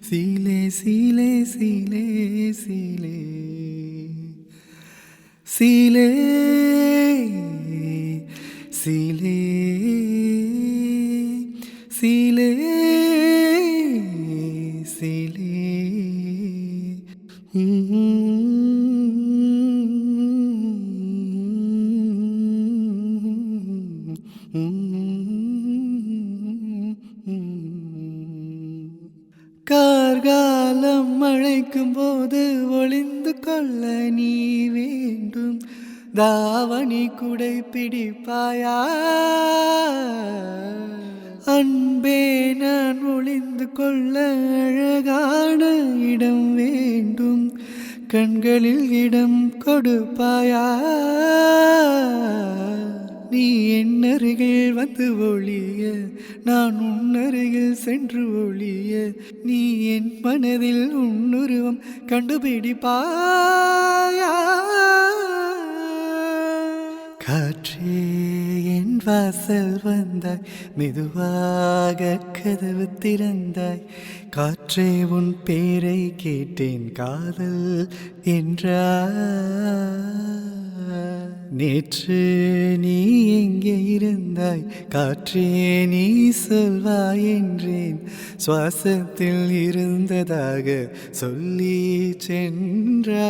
சீலே சீலே சீலே சீலே சீலே சீலே சீலே சீலே கார்காலம் மழைக்கும் போது ஒளிந்து கொள்ள நீ வேண்டும். தாவணி குடை பிடிப்பாயா? அன்பே, நான் ஒளிந்து கொள்ள அழகான இடம் வேண்டும். கண்களில் இடம் கொடுப்பாயா? நீ என் அருகில் வந்து ஒளிய, நான் உன் அருகில் சென்று ஒளிய, நீ என் மனதில் உன்னுருவம் கண்டுபிடிப்பாயா? காற்றே, என் வாசல் வந்தாய், மெதுவாக கதவு திறந்தாய். காற்றே, உன் பேரை கேட்டேன், காதல் என்றாய். நேற்று நீ எங்கே இருந்தாய்? காற்றே, நீ சொல்வாய் என்றேன். சுவாசத்தில் இருந்ததாக சொல்லி சென்றாய்.